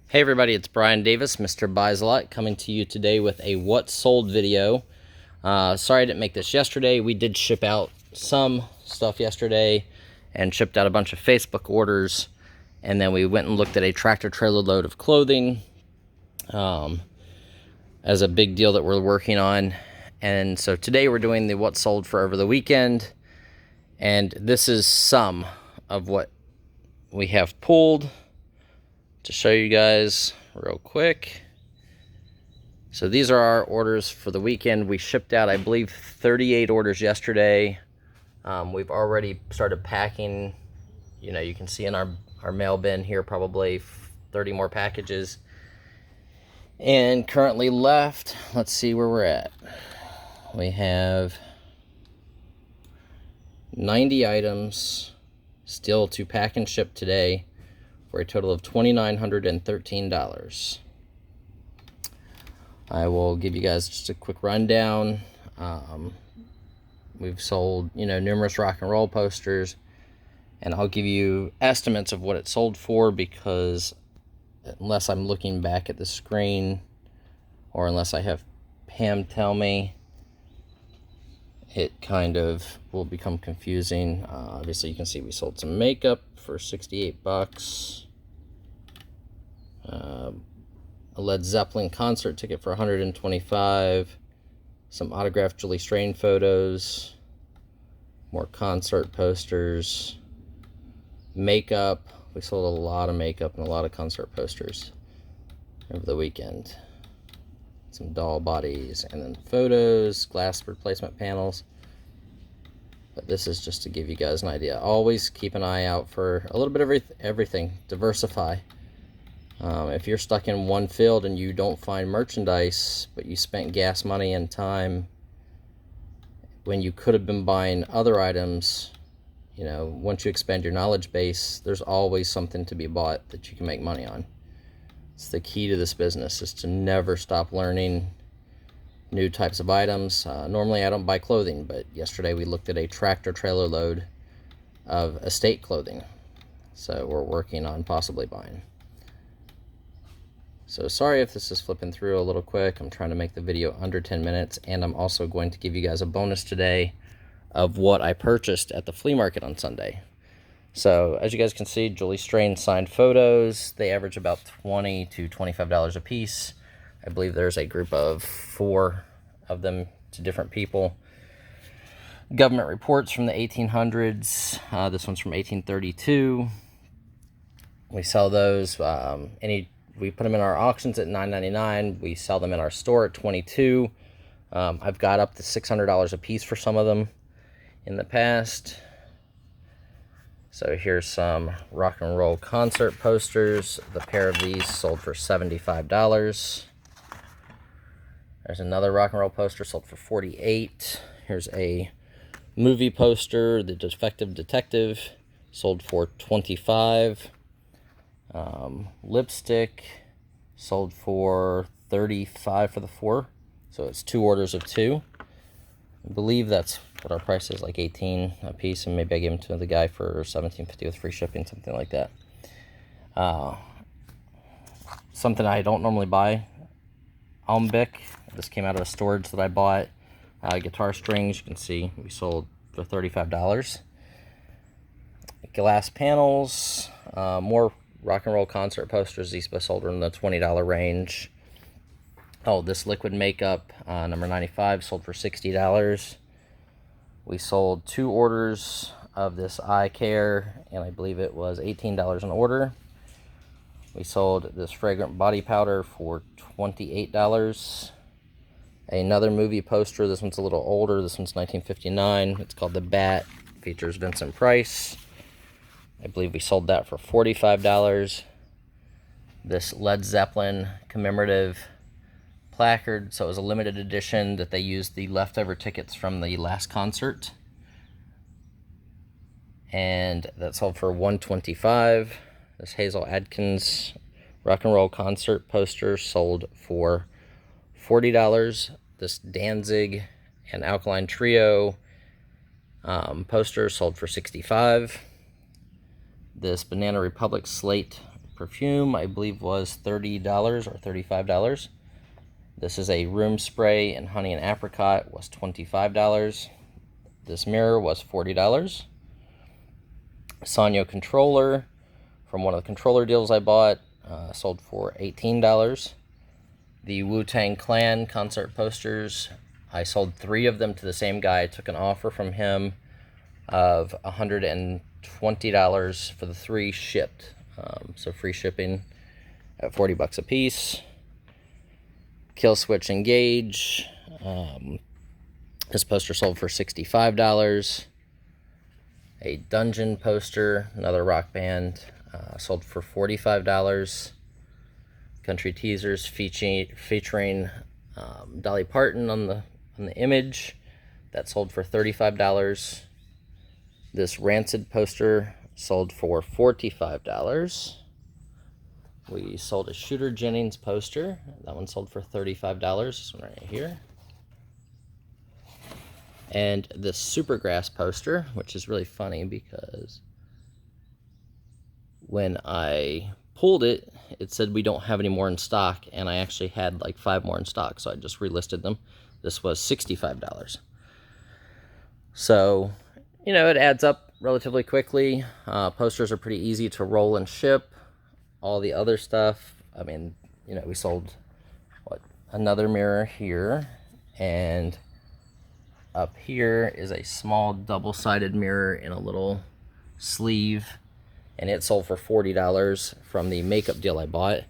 Hey everybody, it's Brian Davis, Mr. Buys a Lot, coming to you today with a what sold video. Sorry I didn't make this yesterday. We did ship out some stuff yesterday and shipped out a bunch of Facebook orders, and then we went and looked at a tractor trailer load of clothing as a big deal that we're working on. And so today we're doing the what sold for over the weekend, and this is some of what we have pulled to show you guys real quick. So these are our orders for the weekend. We shipped out, I believe, 38 orders yesterday. We've already started packing. You know, you can see in our mail bin here probably 30 more packages. And currently left, let's see where we're at. We have 90 items still to pack and ship today, for a total of $2,913. I will give you guys just a quick rundown. We've sold, numerous rock and roll posters, and I'll give you estimates of what it sold for, because unless I'm looking back at the screen, or unless I have Pam tell me, it kind of will become confusing. Obviously, you can see we sold some makeup for 68 bucks. A Led Zeppelin concert ticket for 125. Some autographed Julie Strain photos. More concert posters. Makeup. We sold a lot of makeup and a lot of concert posters over the weekend. Some doll bodies, and then photos, glass replacement panels. But this is just to give you guys an idea. Always keep an eye out for a little bit of everything. Diversify. If you're stuck in one field and you don't find merchandise, but you spent gas money and time when you could have been buying other items, once you expand your knowledge base, there's always something to be bought that you can make money on. It's the key to this business, is to never stop learning new types of items. Normally I don't buy clothing, but yesterday we looked at a tractor trailer load of estate clothing. So we're working on possibly buying. So sorry if this is flipping through a little quick. I'm trying to make the video under 10 minutes, and I'm also going to give you guys a bonus today of what I purchased at the flea market on Sunday. So as you guys can see, Julie Strain signed photos. They average about $20 to $25 a piece. I believe there's a group of 4 of them to different people. Government reports from the 1800s. This one's from 1832. We sell those. We put them in our auctions at $9.99. We sell them in our store at $22. I've got up to $600 a piece for some of them in the past. So here's some rock and roll concert posters. The pair of these sold for $75. There's another rock and roll poster sold for $48. Here's a movie poster, The Defective Detective, sold for $25. Lipstick sold for $35 for the 4, so it's 2 orders of 2. I believe that's what our price is, like $18 a piece, and maybe I gave them to the guy for $17.50 with free shipping, something like that. Something I don't normally buy, Almbic. This came out of a storage that I bought. Guitar strings, you can see we sold for $35. Glass panels, more rock and roll concert posters. These sold in the $20 range. Oh, this liquid makeup, number 95, sold for $60. We sold 2 orders of this eye care, and I believe it was $18 an order. We sold this fragrant body powder for $28. Another movie poster. This one's a little older. This one's 1959. It's called The Bat. Features Vincent Price. I believe we sold that for $45. This Led Zeppelin Commemorative placard. So it was a limited edition that they used the leftover tickets from the last concert. And that sold for $125. This Hazel Adkins rock and roll concert poster sold for $40. This Danzig and Alkaline Trio poster sold for $65. This Banana Republic Slate perfume, I believe, was $30 or $35. This is a room spray in honey and apricot, was $25. This mirror was $40. Sanyo controller from one of the controller deals I bought, sold for $18. The Wu-Tang Clan concert posters, I sold 3 of them to the same guy. I took an offer from him of $120 for the 3 shipped. So free shipping at $40 a piece. Kill Switch Engage. This poster sold for $65. A Dungeon poster, another rock band, sold for $45. Country Teasers featuring Dolly Parton on the image, that sold for $35. This Rancid poster sold for $45. We sold a Shooter Jennings poster. That one sold for $35. This one right here. And this Supergrass poster, which is really funny because when I pulled it, it said we don't have any more in stock, and I actually had like 5 more in stock, so I just relisted them. This was $65. So, you know, it adds up relatively quickly. Posters are pretty easy to roll and ship. All the other stuff, I mean, you know, we sold, what, another mirror here, and up here is a small double-sided mirror in a little sleeve, and it sold for $40 from the makeup deal I bought.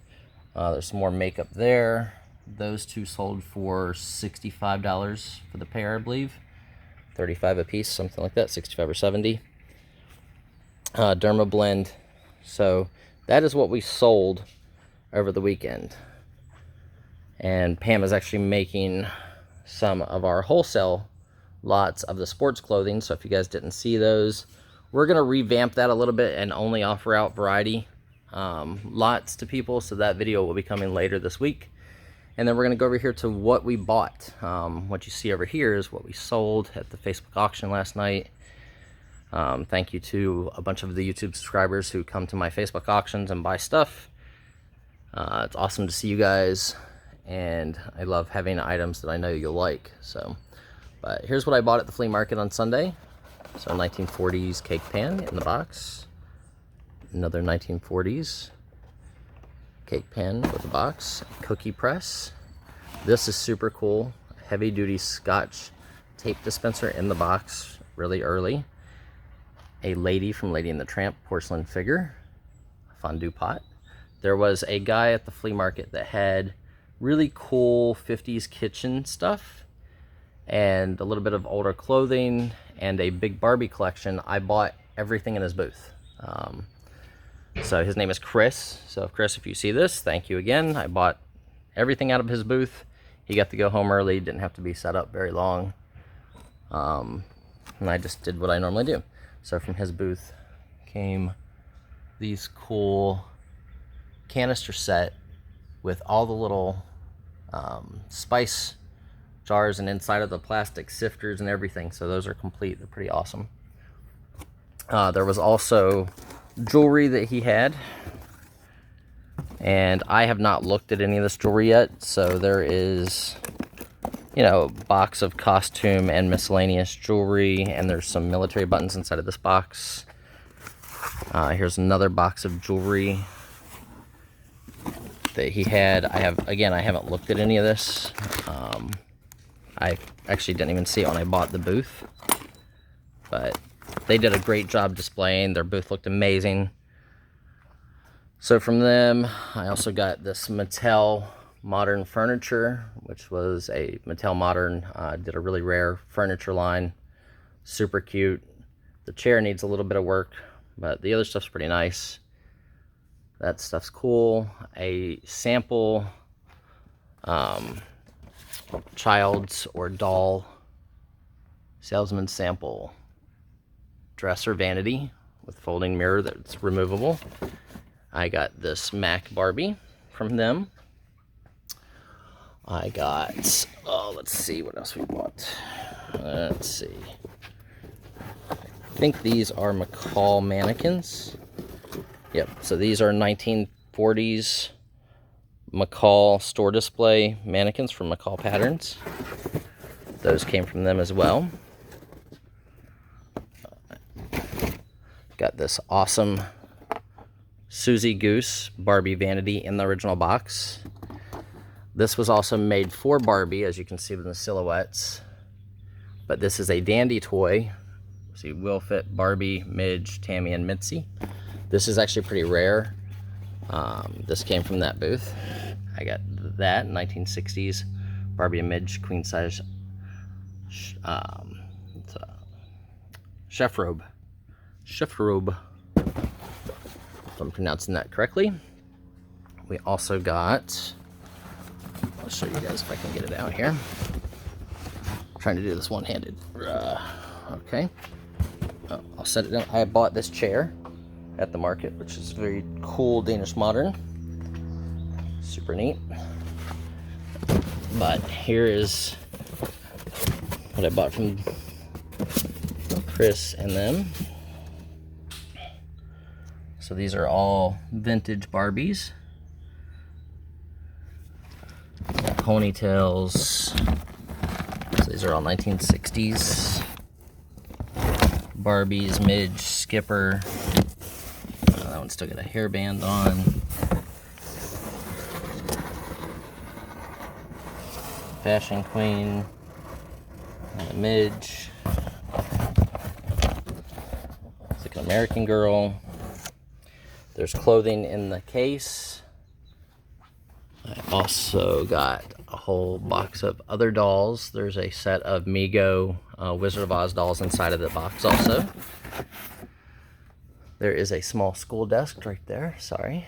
There's some more makeup there. Those 2 sold for $65 for the pair, I believe. 35 a piece, something like that, 65 or 70. Derma Blend. So that is what we sold over the weekend. And Pam is actually making some of our wholesale lots of the sports clothing. So if you guys didn't see those, we're going to revamp that a little bit and only offer out variety lots to people. So that video will be coming later this week. And then we're going to go over here to what we bought. What you see over here is what we sold at the Facebook auction last night. Thank you to a bunch of the YouTube subscribers who come to my Facebook auctions and buy stuff. It's awesome to see you guys, and I love having items that I know you'll like. So, but here's what I bought at the flea market on Sunday. So 1940s cake pan in the box. Another 1940s cake pan with a box. Cookie press. This is super cool. Heavy duty Scotch tape dispenser in the box, really early. A lady from Lady and the Tramp porcelain figure. Fondue pot. There was a guy at the flea market that had really cool 50s kitchen stuff and a little bit of older clothing and a big Barbie collection. I bought everything in his booth. So his name is Chris. So Chris, if you see this, thank you again. I bought everything out of his booth. He got to go home early, didn't have to be set up very long. And I just did what I normally do. So from his booth came these cool canister set with all the little spice jars and inside of the plastic sifters and everything. So those are complete. They're pretty awesome. There was also jewelry that he had, and I have not looked at any of this jewelry yet. So there is, you know, a box of costume and miscellaneous jewelry, and there's some military buttons inside of this box. Here's another box of jewelry that he had. I haven't looked at any of this. I actually didn't even see it when I bought the booth, but they did a great job displaying. Their booth looked amazing. So from them, I also got this Mattel Modern Furniture, which was a Mattel Modern, did a really rare furniture line. Super cute. The chair needs a little bit of work, but the other stuff's pretty nice. That stuff's cool. A sample child's or doll salesman sample dresser vanity with folding mirror that's removable. I got this Mac Barbie from them. I got, oh, let's see what else we bought. Let's see. I think these are McCall mannequins. Yep, so these are 19 1940s McCall store display mannequins from McCall Patterns. Those came from them as well. Got this awesome Susie Goose Barbie vanity in the original box. This was also made for Barbie, as you can see in the silhouettes. But this is a dandy toy. See, will fit Barbie, Midge, Tammy, and Mitzi. This is actually pretty rare. This came from that booth. I got that 1960s Barbie and Midge queen size chef robe. Chef robe, if I'm pronouncing that correctly. We also got, I'll show you guys if I can get it out here. I'm trying to do this one-handed. Okay. Oh, I'll set it down. I bought this chair at the market, which is very cool Danish modern. Super neat. But here is what I bought from Chris and them. So these are all vintage Barbies. Ponytails. So these are all 1960s. Barbies, Midge, Skipper. That one's still got a hairband on. Fashion Queen. Midge. It's like an American Girl. There's clothing in the case. I also got a whole box of other dolls. There's a set of Mego Wizard of Oz dolls inside of the box also. There is a small school desk right there, sorry.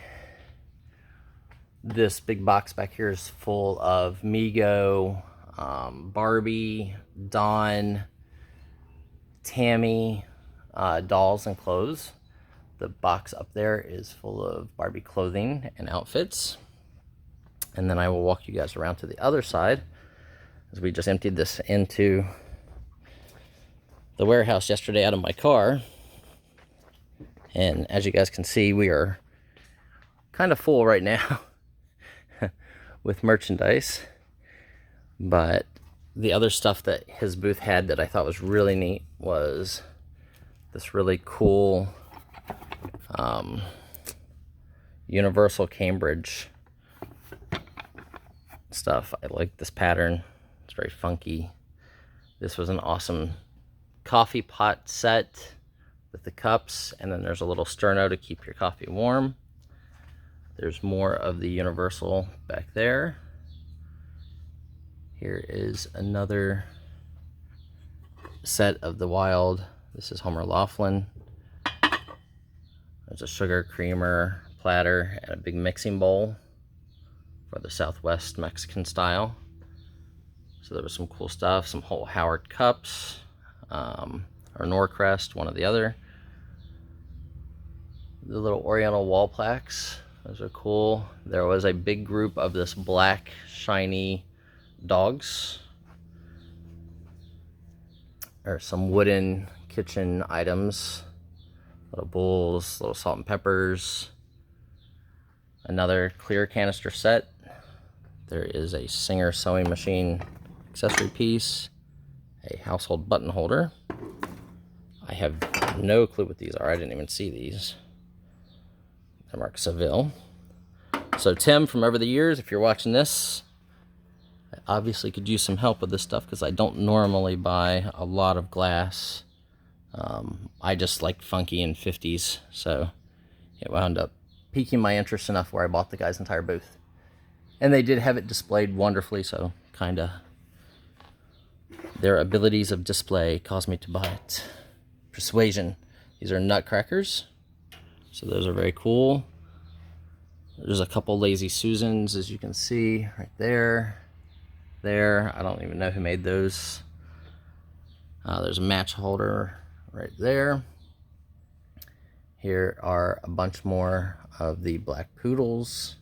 This big box back here is full of Mego, Barbie, Dawn, Tammy dolls and clothes. The box up there is full of Barbie clothing and outfits. And then I will walk you guys around to the other side, as we just emptied this into the warehouse yesterday out of my car. And as you guys can see, we are kind of full right now with merchandise. But the other stuff that his booth had that I thought was really neat was this really cool Universal Cambridge stuff. I like this pattern. It's very funky. This was an awesome coffee pot set with the cups, and then there's a little sterno to keep your coffee warm. There's more of the Universal back there. Here is another set of the Wild. This is Homer Laughlin. There's a sugar creamer platter and a big mixing bowl for the Southwest Mexican style. So there was some cool stuff, some whole Howard cups, or Norcrest, one or the other. The little Oriental wall plaques, those are cool. There was a big group of this black, shiny dogs. Or some wooden kitchen items. Little bowls, little salt and peppers. Another clear canister set. There is a Singer sewing machine accessory piece. A household button holder. I have no clue what these are. I didn't even see these. They're marked Seville. So Tim, from over the years, if you're watching this, I obviously could use some help with this stuff because I don't normally buy a lot of glass. I just like funky and 50s, so it wound up piquing my interest enough where I bought the guy's entire booth. And they did have it displayed wonderfully, so kinda their abilities of display caused me to buy it. Persuasion. These are Nutcrackers, so those are very cool. There's a couple Lazy Susans, as you can see right there. There, I don't even know who made those. There's a match holder right there. Here are a bunch more of the black poodles.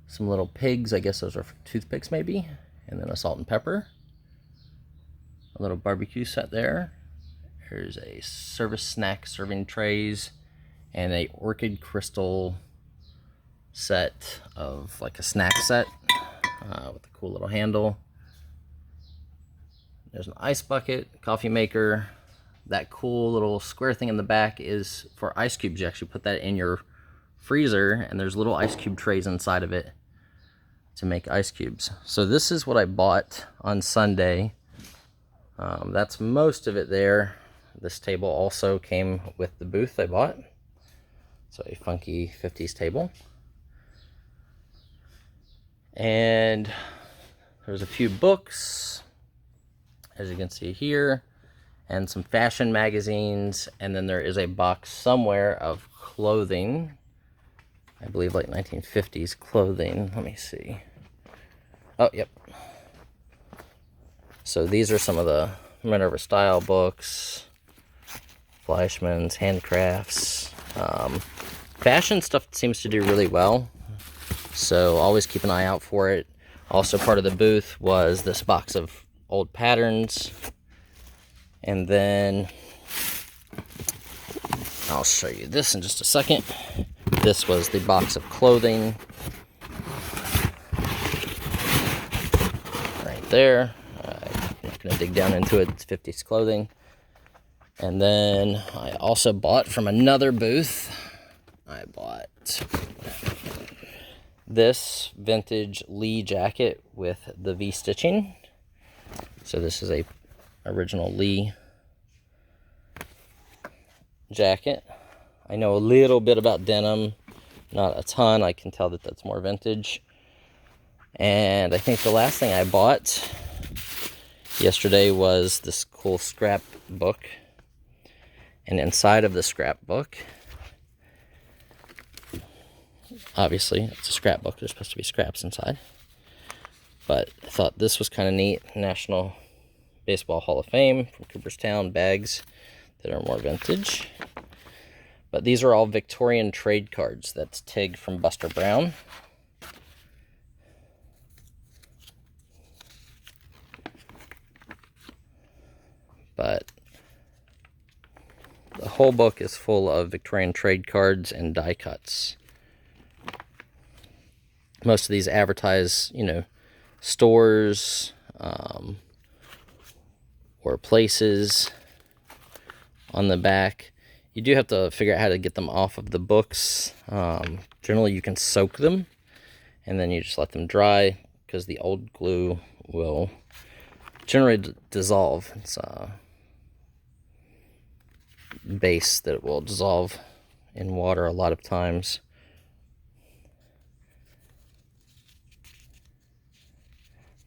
Some little pigs, I guess those are toothpicks maybe. And then a salt and pepper. A little barbecue set there. Here's a service snack serving trays and a orchid crystal set of like a snack set with a cool little handle. There's an ice bucket, coffee maker. That cool little square thing in the back is for ice cubes. You actually put that in your freezer, and there's little ice cube trays inside of it to make ice cubes. So this is what I bought on Sunday. That's most of it there. This table also came with the booth I bought. So a funky 50s table. And there's a few books, as you can see here, and some fashion magazines, and then there is a box somewhere of clothing. I believe like 1950s clothing. Let me see. Oh, yep. So these are some of the Minerva style books, Fleischmann's, handcrafts. Fashion stuff seems to do really well, so always keep an eye out for it. Also part of the booth was this box of old patterns, and then I'll show you this in just a second. This was the box of clothing right there. I'm not going to dig down into it. It's 50s clothing. And then I also bought from another booth, I bought this vintage Lee jacket with the V stitching. So this is a original Lee jacket. I know a little bit about denim, not a ton. I can tell that that's more vintage. And I think the last thing I bought yesterday was this cool scrapbook. And inside of the scrapbook, obviously it's a scrapbook, there's supposed to be scraps inside, but I thought this was kind of neat. National Baseball Hall of Fame from Cooperstown bags that are more vintage. But these are all Victorian trade cards. That's Tig from Buster Brown. But the whole book is full of Victorian trade cards and die cuts. Most of these advertise, you know, stores or places on the back. You do have to figure out how to get them off of the books. Generally, you can soak them, and then you just let them dry, because the old glue will generally dissolve. It's a base that will dissolve in water a lot of times.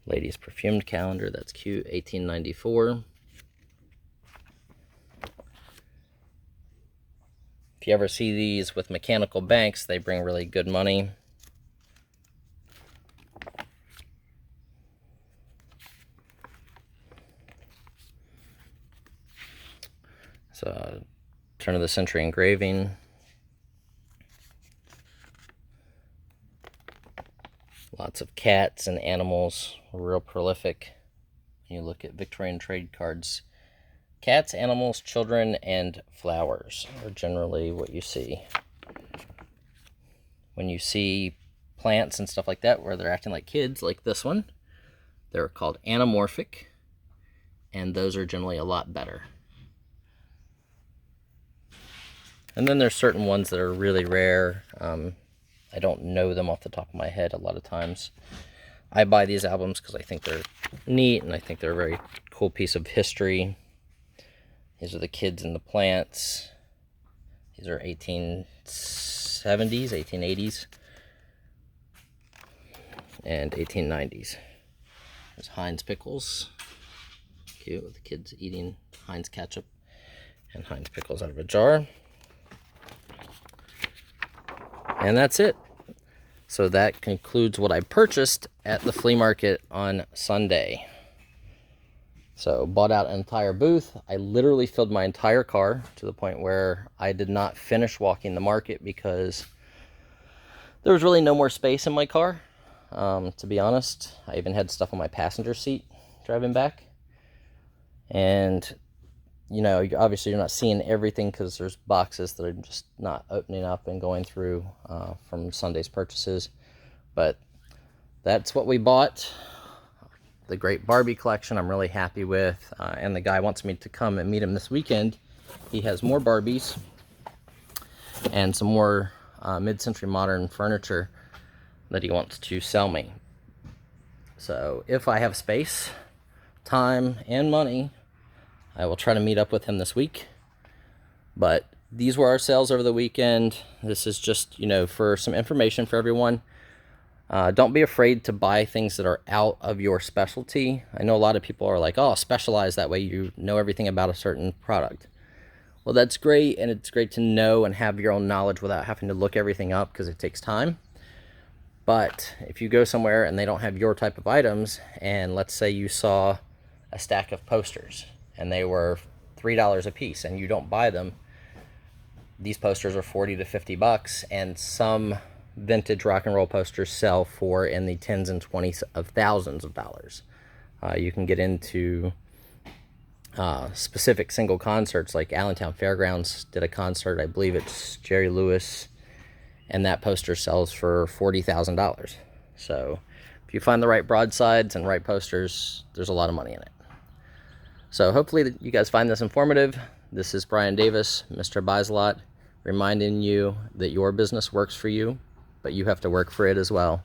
Ladies' perfumed calendar, that's cute, 1894. If you ever see these with mechanical banks, they bring really good money. So, turn of the century engraving. Lots of cats and animals, real prolific. You look at Victorian trade cards. Cats, animals, children, and flowers are generally what you see. When you see plants and stuff like that where they're acting like kids, like this one, they're called anamorphic, and those are generally a lot better. And then there's certain ones that are really rare. I don't know them off the top of my head a lot of times. I buy these albums because I think they're neat, and I think they're a very cool piece of history. These are the kids and the plants. These are 1870s, 1880s, and 1890s. There's Heinz pickles. Cute, with the kids eating Heinz ketchup and Heinz pickles out of a jar. And that's it. So that concludes what I purchased at the flea market on Sunday. So bought out an entire booth. I literally filled my entire car to the point where I did not finish walking the market because there was really no more space in my car. To be honest, I even had stuff on my passenger seat driving back. And you know, obviously you're not seeing everything because there's boxes that are just not opening up and going through from Sunday's purchases. But that's what we bought. The great Barbie collection I'm really happy with. And the guy wants me to come and meet him this weekend. He has more Barbies and some more mid-century modern furniture that he wants to sell me. So if I have space, time, and money, I will try to meet up with him this week. But these were our sales over the weekend. This is just, you know, for some information for everyone. Don't be afraid to buy things that are out of your specialty. I know a lot of people are like, oh, specialize, that way you know everything about a certain product. Well, that's great, and it's great to know and have your own knowledge without having to look everything up because it takes time. But if you go somewhere and they don't have your type of items, and let's say you saw a stack of posters and they were $3 a piece and you don't buy them, these posters are 40 to 50 bucks, and some vintage rock and roll posters sell for in the tens and twenties of thousands of dollars. You can get into specific single concerts, like Allentown Fairgrounds did a concert, I believe it's Jerry Lewis, and that poster sells for $40,000. So if you find the right broadsides and right posters, there's a lot of money in it. So hopefully you guys find this informative. This is Brian Davis, Mr. Buys a Lot, reminding you that your business works for you, but you have to work for it as well.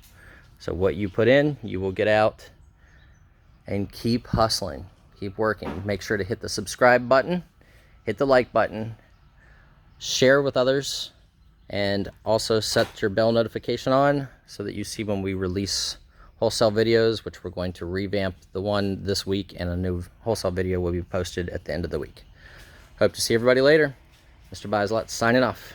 So what you put in, you will get out. And keep hustling, keep working. Make sure to hit the subscribe button, hit the like button, share with others, and also set your bell notification on so that you see when we release wholesale videos, which we're going to revamp the one this week, and a new wholesale video will be posted at the end of the week. Hope to see everybody later. Mr. Buys a Lot signing off.